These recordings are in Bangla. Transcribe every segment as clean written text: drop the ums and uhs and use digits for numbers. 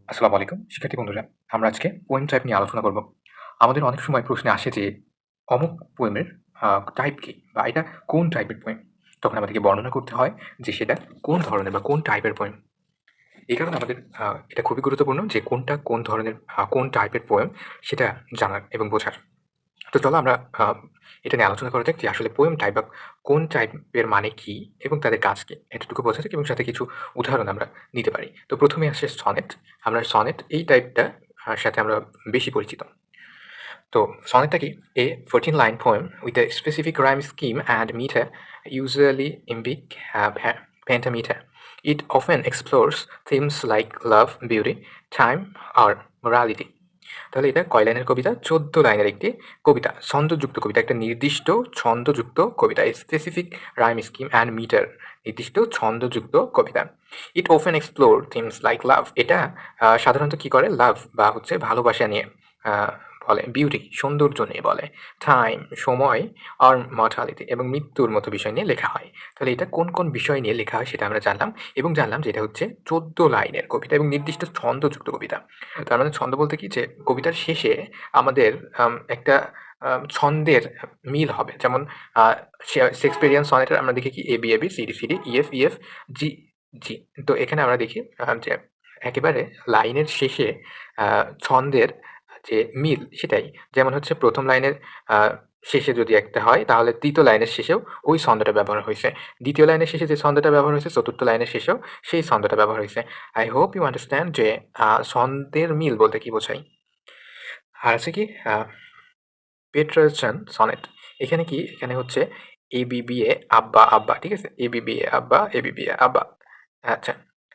আসসালামু আলাইকুম শিক্ষার্থী বন্ধুরা। আমরা আজকে পোয়েম টাইপ নিয়ে আলোচনা করব। আমাদের অনেক সময় প্রশ্নে আসে যে অমুক পোয়েমের টাইপ কি বা এটা কোন টাইপের পোয়েম? তখন আমাদেরকে বর্ণনা করতে হয় যে সেটা কোন ধরনের বা কোন টাইপের পোয়েম। এই কারণে আমাদের এটা খুবই গুরুত্বপূর্ণ যে কোনটা কোন ধরনের কোন টাইপের পোয়েম সেটা জানার এবং বোঝার। তো চলো আমরা এটা নিয়ে আলোচনা করা যাক যে আসলে পোয়েম টাইপ বা কোন টাইপের মানে কি এবং তাদের কাজ কি এতটুকু বোঝা যাক এবং সাথে কিছু উদাহরণ আমরা নিতে পারি। তো প্রথমে আসে সনেট। আমরা সনেট এই টাইপটা সাথে আমরা বেশি পরিচিত। তো সনেটটা কি? A 14 line poem with a specific rhyme scheme and meter, usually iambic pentameter. It often explores themes like love, beauty, time, or morality. তাহলে এটা কয় লাইনের কবিতা? 14 লাইনের একটি কবিতা, ছন্দযুক্ত কবিতা, একটা নির্দিষ্ট ছন্দযুক্ত কবিতা, specific rhyme scheme and metre, নির্দিষ্ট ছন্দযুক্ত কবিতা। It often explore themes like love, এটা সাধারণত কি করে? লাভ বা হচ্ছে ভালোবাসা নিয়ে বলে, বিউটি সৌন্দর্য নিয়ে বলে, টাইম সময়, আর মর্টালিটি এবং মৃত্যুর মতো বিষয় নিয়ে লেখা হয়। তাহলে এটা কোন কোন বিষয় নিয়ে লেখা হয় সেটা আমরা জানলাম এবং জানলাম যে এটা হচ্ছে 14 লাইনের কবিতা এবং নির্দিষ্ট ছন্দযুক্ত কবিতা। তার মানে ছন্দ বলতে কি যে কবিতার শেষে আমাদের একটা ছন্দের মিল হবে। যেমন শেক্সপিয়ারিয়ান সনেটের আমরা দেখি কি A B A B C D C D E F E F G G. তো এখানে আমরা দেখি যে একেবারে লাইনের শেষে ছন্দের যে মিল সেটাই। যেমন হচ্ছে প্রথম লাইনের শেষে যদি একটা হয় তাহলে তৃতীয় লাইনের শেষেও ওই ছন্দটা ব্যবহার হয়েছে। দ্বিতীয় লাইনের শেষে যে ছন্দটা ব্যবহার হয়েছে চতুর্থ লাইনের শেষেও সেই ছন্দটা ব্যবহার হয়েছে। আই হোপ ইউ আন্ডারস্ট্যান্ড যে ছন্দের মিল বলতে কি বোঝায়। আর আছে কি পেট্রার্চন সনেট। এখানে কি? এখানে হচ্ছে এবিবিএ আব্বা আব্বা, ঠিক আছে? এবিবিএ আব্বা এবিবিএ আব্বা। আচ্ছা,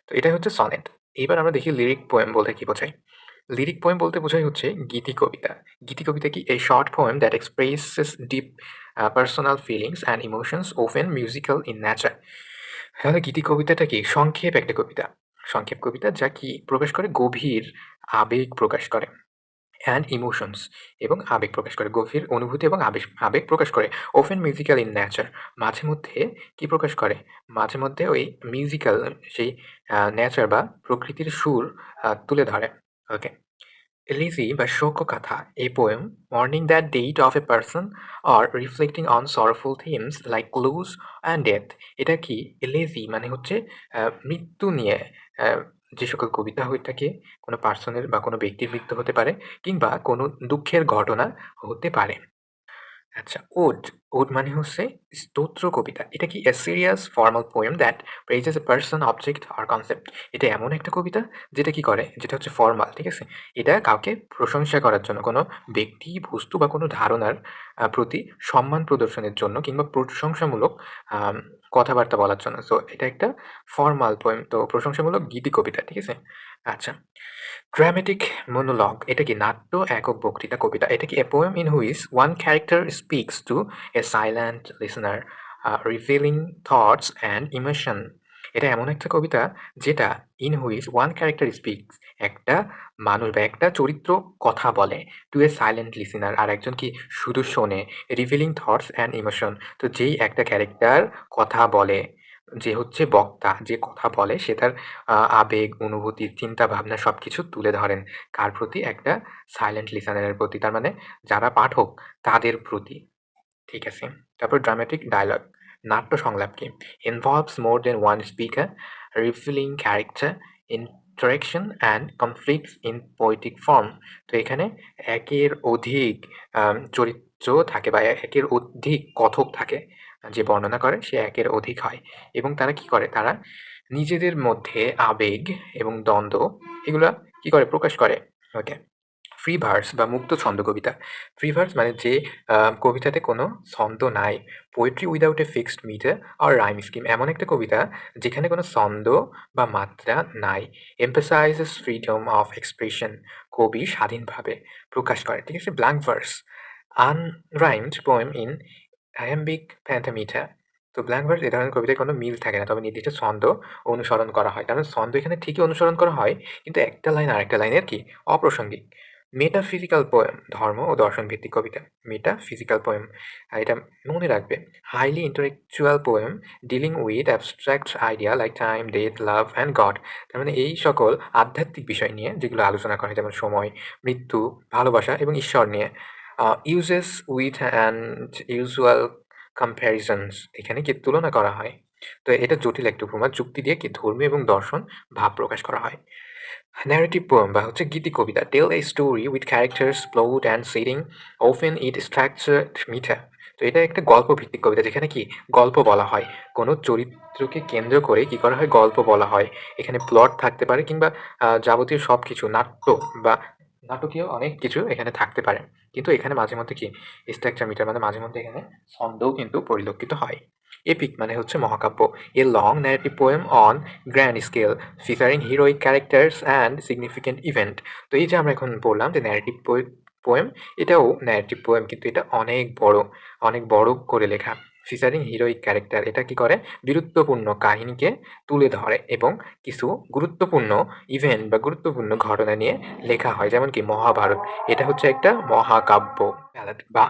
তো এটাই হচ্ছে সনেট। এবার আমরা দেখি লিরিক পোয়েম বলতে কি বোঝায়। লিরিক পোয়েম বলতে বোঝায় হচ্ছে গীতি কবিতা। গীতি কবিতা কি? A short poem that expresses deep personal feelings and emotions often musical in nature. তাহলে গীতি কবিতাটা কি? সংক্ষেপ একটা কবিতা, সংক্ষেপ কবিতা যা কি প্রকাশ করে? গভীর আবেগ প্রকাশ করে অ্যান্ড ইমোশনস এবং আবেগ প্রকাশ করে, গভীর অনুভূতি এবং আবেগ প্রকাশ করে। ওফেন মিউজিক্যাল ইন নেচার, মাঝে মধ্যে কি প্রকাশ করে? মাঝে মধ্যে ওই মিউজিক্যাল সেই নেচার বা প্রকৃতির সুর তুলে ধরে। ওকে। এলিজি বা শোকগাথা, a poem mourning that date of a person or reflecting on sorrowful themes like loss and death. এটা কি? এলিজি মানে হচ্ছে মৃত্যু নিয়ে যে সকল কবিতা হয়ে থাকে, কোনো পার্সনের বা কোনো ব্যক্তির মৃত্যু হতে পারে কিংবা কোনো দুঃখের ঘটনা হতে পারে। আচ্ছা, ওড। ওড মানে হচ্ছে স্তোত্র কবিতা। এটা কি? A serious formal poem that praises a person, object or concept. এটা এমন একটা কবিতা যেটা কি করে? যেটা হচ্ছে ফর্মাল, ঠিক আছে? এটা কাউকে প্রশংসা করার জন্য, কোনো ব্যক্তি, বস্তু বা কোনো ধারণার প্রতি সম্মান প্রদর্শনের জন্য কিংবা প্রশংসামূলক আম কথাবার্তা বলার জন্য। সো এটা একটা ফর্মাল পোয়েম, তো প্রশংসামূলক গীতি কবিতা, ঠিক আছে? আচ্ছা। ড্রামাটিক মনোলগ, এটা কি? নাট্য একক বক্তৃতা কবিতা। এটা কি? A poem in which one character speaks to a silent listener, revealing thoughts and emotion. এটা এমন একটা কবিতা যেটা in which one character speaks, একটা মানুষ বা একটা চরিত্র কথা বলে, টু এ সাইলেন্ট লিসনার আর একজন কি? শুধু শোনে, রিভিলিং থটস অ্যান্ড ইমোশন। তো যেই একটা ক্যারেক্টার কথা বলে, যে হচ্ছে বক্তা, যে কথা বলে সে তার আবেগ, অনুভূতি, চিন্তা ভাবনা সবকিছু তুলে ধরেন। কার প্রতি? একটা সাইলেন্ট লিসেনারের প্রতি। তার মানে যারা পাঠক তাদের প্রতি। ঠিক আছে? তারপর ড্রামাটিক ডায়ালগ, নাট্য সংলাপ কি? Involves more than one speaker, রিফিলিং character, interaction and conflicts in poetic form. তো এখানে একের অধিক চরিত্র থাকে বা একের অধিক কথক থাকে, যে বর্ণনা করে সে একের অধিক হয় এবং তারা কি করে? তারা নিজেদের মধ্যে আবেগ এবং দ্বন্দ্ব এগুলা কি করে? প্রকাশ করে। ওকে। ফ্রি ভার্স বা মুক্ত ছন্দ কবিতা। ফ্রি ভার্স মানে যে কবিতাতে কোনো ছন্দ নাই। Poetry without a fixed metre or rhyme scheme, এমন একটা কবিতা যেখানে কোনো ছন্দ বা মাত্রা নাই। এমফাসাইজেস ফ্রিডম অফ এক্সপ্রেশন, কবি স্বাধীনভাবে প্রকাশ করে, ঠিক আছে? Blank verse, unrhymed poem in iambic pentameter. তো ব্ল্যাঙ্ক ভার্স এ ধরনের কবিতায় কোনো মিল থাকে না, তবে নির্দিষ্ট ছন্দ অনুসরণ করা হয়। কারণ ছন্দ এখানে ঠিকই অনুসরণ করা হয় কিন্তু একটা লাইন আরেকটা লাইনের কি? অপ্রাসঙ্গিক। মেটাফিজিক্যাল পোয়েম ধর্ম ও দর্শন ভিত্তিক কবিতা। মেটাফিজিক্যাল পোয়েম, এটা মনে রাখবে। Highly intellectual poem dealing with abstract idea like time, death, love and god. তার মানে এই সকল আধ্যাত্মিক বিষয় নিয়ে যেগুলো আলোচনা করে, যেমন সময়, মৃত্যু, ভালোবাসা এবং ঈশ্বর নিয়ে। ইউজেস উইথ অ্যান্ড ইউজুয়াল কম্প্যারিজনস, এখানে কি তুলনা করা হয়। তো এটা জটিল একটা উপমা, যুক্তি দিয়ে কি ধর্মীয় এবং দর্শন ভাব প্রকাশ করা হয়। ন্যারেটিভ পোয়েম বা হচ্ছে গীতি কবিতা, tell a story with characters, plot and setting, often it structured মিথা। তো এটা একটা গল্প ভিত্তিক কবিতা, যেখানে কি গল্প বলা হয়, কোনো চরিত্রকে কেন্দ্র করে কি করা হয়, গল্প বলা হয়। এখানে প্লট থাকতে পারে কিংবা যাবতীয় সব কিছু নাট্য বা নাটকীয় অনেক কিছু এখানে থাকতে পারে। কিন্তু এখানে মাঝে মধ্যে কি স্ট্রাকচার মিটার, মানে মাঝে মধ্যে এখানে ছন্দও কিন্তু পরিলক্ষিত হয়। এপিক মানে হচ্ছে মহাকাব্য, a long narrative poem on grand scale featuring heroic characters and significant event. তো এই যে আমরা এখন বললাম যে ন্যারেটিভ পোয়েম, এটাও ন্যারেটিভ পোয়েম, কিন্তু এটা অনেক বড় করে লেখা। ফিচারিং হিরোইক ক্যারেক্টার, এটা কি করে, গুরুত্বপূর্ণ কাহিনীকে তুলে ধরে এবং কিছু গুরুত্বপূর্ণ ইভেন্ট বা গুরুত্বপূর্ণ ঘটনা নিয়ে লেখা হয়, যেমন কি মহাভারত, এটা হচ্ছে একটা মহাকাব্য। ব্যালাড বা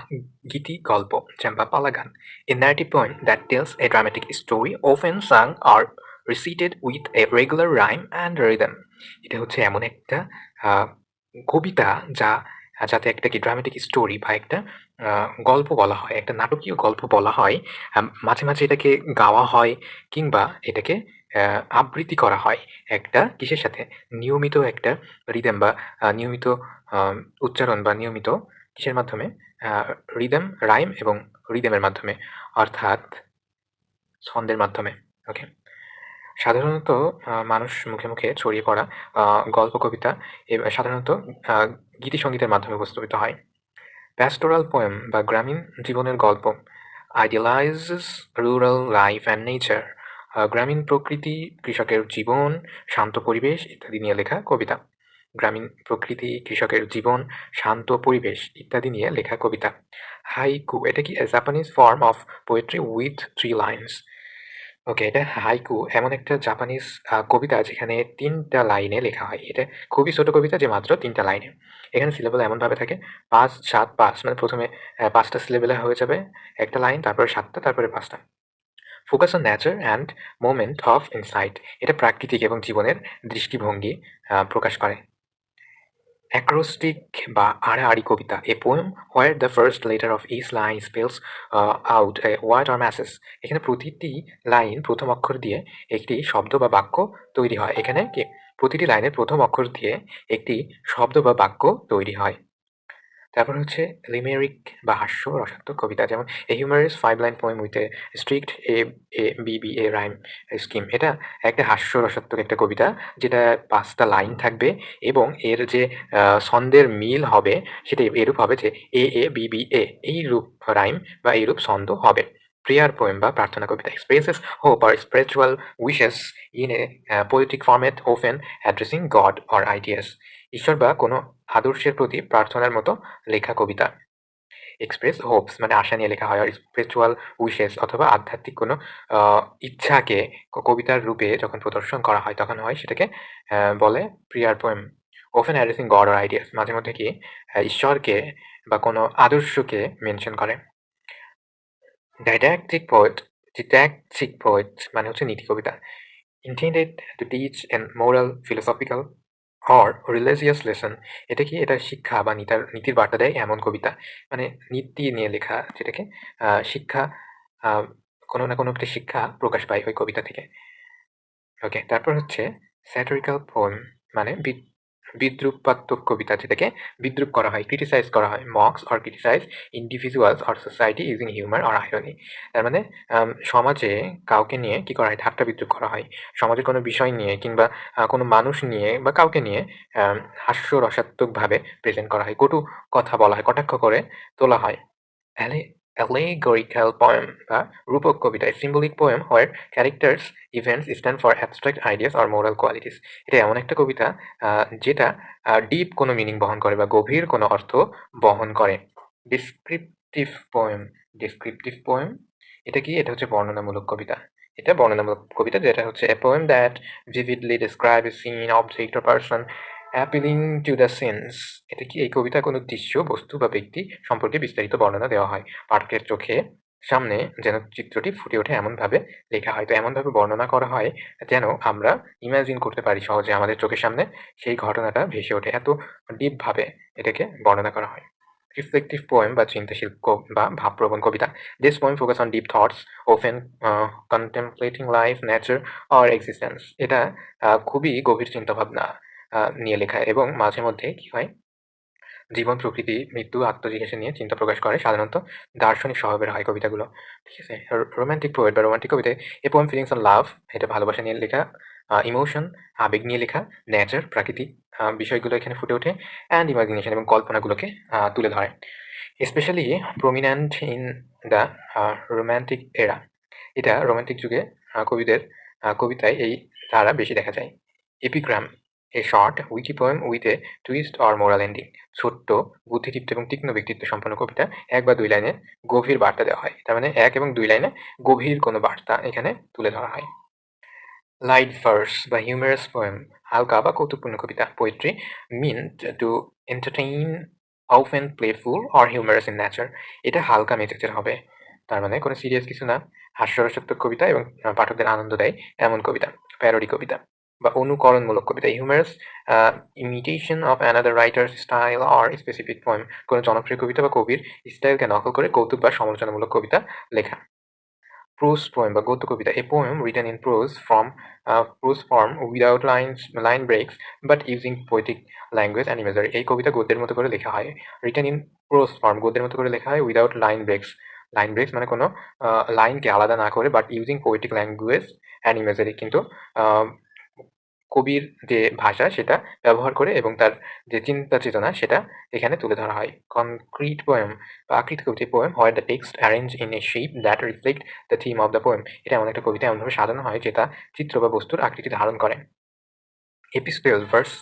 গীতি গল্প বা পালা গান, a narrative poem that tells a dramatic story, often sung or recited with a regular rhyme and rhythm. এটা হচ্ছে এমন একটা আহ, কবিতা যা যাতে একটা কি ড্রামাটিক স্টোরি বা একটা গল্প বলা হয়, একটা নাটকীয় গল্প বলা হয়। মাঝে মাঝে এটাকে গাওয়া হয় কিংবা এটাকে আবৃত্তি করা হয় একটা কিসের সাথে, নিয়মিত একটা রিদম বা নিয়মিত আহ, উচ্চারণ বা নিয়মিত কিসের মাধ্যমে, রিদম, রাইম এবং রিদমের মাধ্যমে, অর্থাৎ ছন্দের মাধ্যমে। ওকে। সাধারণত মানুষ মুখে মুখে ছড়িয়ে পড়া গল্প কবিতা সাধারণত গীতিসঙ্গীতের মাধ্যমে উপস্থাপিত হয়। প্যাস্টোরাল পোয়েম বা গ্রামীণ জীবনের গল্প, আইডিয়ালাইজেস রুরাল লাইফ অ্যান্ড নেচার। গ্রামীণ প্রকৃতি, কৃষকের জীবন, শান্ত পরিবেশ ইত্যাদি নিয়ে লেখা কবিতা। গ্রামীণ প্রকৃতি, কৃষকের জীবন, শান্ত পরিবেশ ইত্যাদি নিয়ে লেখা কবিতা। হাইকু, এটা কি Japanese form of poetry with 3 lines. Okay, এটা হাইকু এমন একটা জাপানিজ কবিতা যেখানে ৩টা লাইনে লেখা হয়। এটা খুবই ছোট কবিতা যে মাত্র ৩টা লাইনে। এখানে সিলেবল এমনভাবে থাকে ৫, ৭, ৫, মানে প্রথমে ৫টা সিলেবেলে হয়ে যাবে একটা লাইন, তারপরে ৭টা, তারপরে ৫টা। Focus on nature and moment of insight, এটা প্রাকৃতিক এবং জীবনের দৃষ্টিভঙ্গি প্রকাশ করে। অ্যাক্রোস্টিক বা আড়াআড়ি কবিতা, a poem where the first letter of each line spells out a word or message. এখানে প্রতিটি লাইন প্রথম অক্ষর দিয়ে একটি শব্দ বা বাক্য তৈরি হয়। এখানে কি প্রতিটি লাইনের প্রথম অক্ষর দিয়ে একটি শব্দ বা বাক্য তৈরি হয়। তারপর হচ্ছে লিমেরিক বা হাস্য রসাত্মক কবিতা, যেমন a humorous 5 line poem with a strict a rhyme scheme. এটা একটা হাস্য রসাত্মক একটা কবিতা, যেটা 5টা লাইন থাকবে এবং এর যে ছন্দের মিল হবে সেটা এরূপ হবে যে এ এইরূপ রাইম বা এইরূপ ছন্দ হবে। প্রেয়ার পোয়েম বা প্রার্থনা কবিতা, expresses hope or spiritual wishes in a poetic format, often addressing God or ideas. ঈশ্বর বা কোনো আদর্শের প্রতি প্রার্থনার মতো লেখা কবিতা। এক্সপ্রেস হোপস মানে আশা নিয়ে লেখা হয়, আর স্পিরিচুয়াল উইশেস অথবা আধ্যাত্মিক কোনো ইচ্ছাকে কবিতার রূপে যখন প্রদর্শন করা হয় তখন হয় সেটাকে বলে prayer poem. Often addressing God or ideas, মাঝে মধ্যে কি ঈশ্বরকে বা কোনো আদর্শকে মেনশন করে। ডিডাক্টিক পোয়েট মানে হচ্ছে নীতি কবিতা, intended to teach an moral, philosophical or religious lesson. এটা কি, এটা শিক্ষা বা নীতির বার্তা দেয় এমন কবিতা, মানে নীতি নিয়ে লেখা, যেটাকে শিক্ষা, আহ, কোনো না কোনো একটা শিক্ষা প্রকাশ পায় ওই কবিতা থেকে। ওকে, তারপর হচ্ছে স্যাটিরিক্যাল পোয়েম, মানে বিদ্রুপাত্মক কবিতা, যেটাকে বিদ্রুপ করা হয়, ক্রিটিসাইজ করা হয়, mocks or criticise individuals or society using humour or irony. তার মানে সমাজে কাউকে নিয়ে কি করা হয়, ঠাট্টা বিদ্রুপ করা হয়, সমাজের কোনো বিষয় নিয়ে কিংবা কোনো মানুষ নিয়ে বা কাউকে নিয়ে হাস্য রসাত্মকভাবে প্রেজেন্ট করা হয়, কটু কথা বলা হয়, কটাক্ষ করে তোলা হয়। Allegorical poem বা রূপক কবিতা, symbolic poem where characters, events stand for abstract ideas or moral qualities. এটা এমন একটা কবিতা যেটা ডিপ কোনো মিনিং বহন করে বা গভীর কোনো অর্থ বহন করে। ডেসক্রিপটিভ পোয়েম, ডেসক্রিপটিভ পোয়েম এটা কি, এটা হচ্ছে বর্ণনামূলক কবিতা। এটা বর্ণনামূলক কবিতা যেটা হচ্ছে a poem that vividly describe a scene, object or person appealing to the sense, এটা কি এই কবিতায় কোনো দৃশ্য, বস্তু বা ব্যক্তি সম্পর্কে বিস্তারিত বর্ণনা দেওয়া হয়। পাঠকের চোখে সামনে যেন চিত্রটি ফুটে ওঠে এমনভাবে লেখা হয়। তো এমনভাবে বর্ণনা করা হয় যেন আমরা ইমাজিন করতে পারি সহজে, আমাদের চোখের সামনে সেই ঘটনাটা ভেসে ওঠে। এত ডিপভাবে এটাকে বর্ণনা করা হয়। রিফ্লেকটিভ পোয়েম বা চিন্তাশীল বা ভাবপ্রবণ কবিতা। This poem focus on deep thoughts, open contemplating life, nature or existence. এটা খুবই গভীর চিন্তাভাবনা নিয়ে লেখা, এবং মাঝে মধ্যে কি হয়, জীবন, প্রকৃতি, মৃত্যু, আত্মজিজ্ঞাসা নিয়ে চিন্তা প্রকাশ করে। সাধারণত দার্শনিক স্বভাবের হয় কবিতাগুলো। ঠিক আছে? রোমান্টিক পোয়েট বা রোমান্টিক কবিতায় এ পোয়েম ফিলিংস অন লাভ, এটা ভালোবাসা নিয়ে লেখা, ইমোশন, আবেগ নিয়ে লেখা, নেচার, প্রাকৃতিক বিষয়গুলো এখানে ফুটে ওঠে, অ্যান্ড ইমাজিনেশন এবং কল্পনাগুলোকে তুলে ধরে। Specially prominent in the romantic এরা। এটা রোমান্টিক যুগে কবিদের কবিতায় এই ধারা বেশি দেখা যায়। Epigram, a short witty poem with A twist or moral ending. ছোট্ট, বুদ্ধিদীপ্ত এবং তীক্ষ্ণ ব্যক্তিত্ব সম্পন্ন কবিতা, ১ বা ২ লাইনে গভীর বার্তা দেওয়া হয়। তার মানে ১ এবং ২ লাইনে গভীর কোনো বার্তা এখানে তুলে ধরা হয়। লাইট ভার্স বা হিউমারাস পোয়েম, হালকা বা কৌতুকপূর্ণ কবিতা। Poetry meant to entertain, often playful or humorous in nature. এটা হালকা মেজাজের হবে, তার মানে কোনো সিরিয়াস কিছু না। হাস্যরসাত্মক কবিতা এবং পাঠকদের আনন্দ দেয় এমন কবিতা। প্যারোডি কবিতা বা অনুকরণমূলক কবিতা, humorous imitation of another writer's style or specific poem. কোনো জনপ্রিয় কবিতা বা কবির স্টাইলকে নকল করে কৌতুক বা সমালোচনামূলক কবিতা লেখা। Prose poem বা গদ্য কবিতা, a poem written in prose form without line breaks but using poetic language and imagery। এই কবিতা গদ্যের মতো করে লেখা হয়। written in prose form গদ্যের মতো করে লেখা হয়, without line breaks। লাইন ব্রেকস মানে কোনো লাইনকে আলাদা না করে, but using poetic language and imagery, কিন্তু কবির যে ভাষা সেটা ব্যবহার করে এবং তার যে চিন্তা চেতনা সেটা এখানে তুলে ধরা হয়। কনক্রিট পোয়েম বা আকৃতি কবিতা, poem where the text arrange in a shape that reflect the theme of the poem. এটা এমন একটা কবিতা এমনভাবে সাজানো হয় যে তা চিত্র বা বস্তুর আকৃতি ধারণ করে। Epistle verse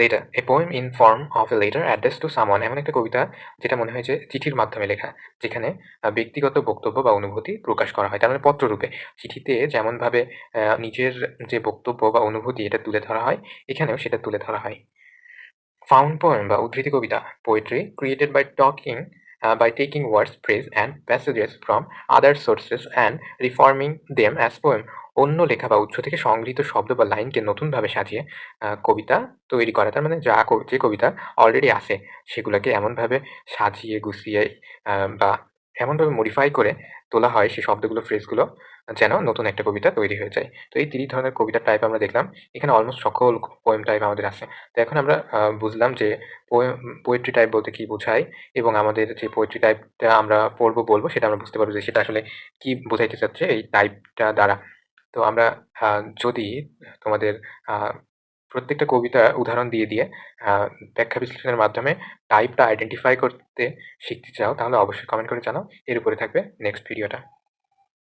letter, A poem in form of a letter address to someone. এমন একটা কবিতা যেটা মনে হয় যে চিঠির মাধ্যমে লেখা, যেখানে ব্যক্তিগত বক্তব্য বা অনুভূতি প্রকাশ করা হয়। তার মানে পত্ররূপে। চিঠিতে যেমনভাবে নিজের যে বক্তব্য বা অনুভূতি এটা তুলে ধরা হয়, এখানেও সেটা তুলে ধরা হয়। ফাউন্ড পোয়েম বা উদ্ধৃতি কবিতা, poetry created by taking words, phrase and passages from other sources and reforming them as poem। অন্য লেখা বা উৎস থেকে সংগৃহীত শব্দ বা লাইনকে নতুনভাবে সাজিয়ে কবিতা তৈরি করা। তার মানে যে কবিতা অলরেডি আছে সেগুলাকে এমনভাবে সাজিয়ে গুছিয়ে বা এমনভাবে মডিফাই করে তোলা হয় সেই শব্দগুলো, ফ্রেজগুলো, যেন নতুন একটা কবিতা তৈরি হয়ে যায়। তো এই ৩০ ধরনের কবিতার টাইপ আমরা দেখলাম। এখানে অলমোস্ট সকল পোয়েম টাইপ আমাদের আছে। তো এখন আমরা বুঝলাম যে পোয়েট্রি টাইপ বলতে কি বোঝায়, এবং আমাদের যে পোয়েট্রি টাইপটা আমরা বলবো সেটা আমরা বুঝতে পারবো যে সেটা আসলে কি বোঝাইতে চাচ্ছে এই টাইপটা দ্বারা। তো আমরা যদি তোমাদের আ প্রত্যেকটা কবিতা উদাহরণ দিয়ে আ ব্যাখ্যা বিশ্লেষণের মাধ্যমে টাইপটা আইডেন্টিফাই করতে শিখতে চাও, তাহলে অবশ্যই কমেন্ট করে জানাও। এর উপরে থাকবে নেক্সট ভিডিওটা।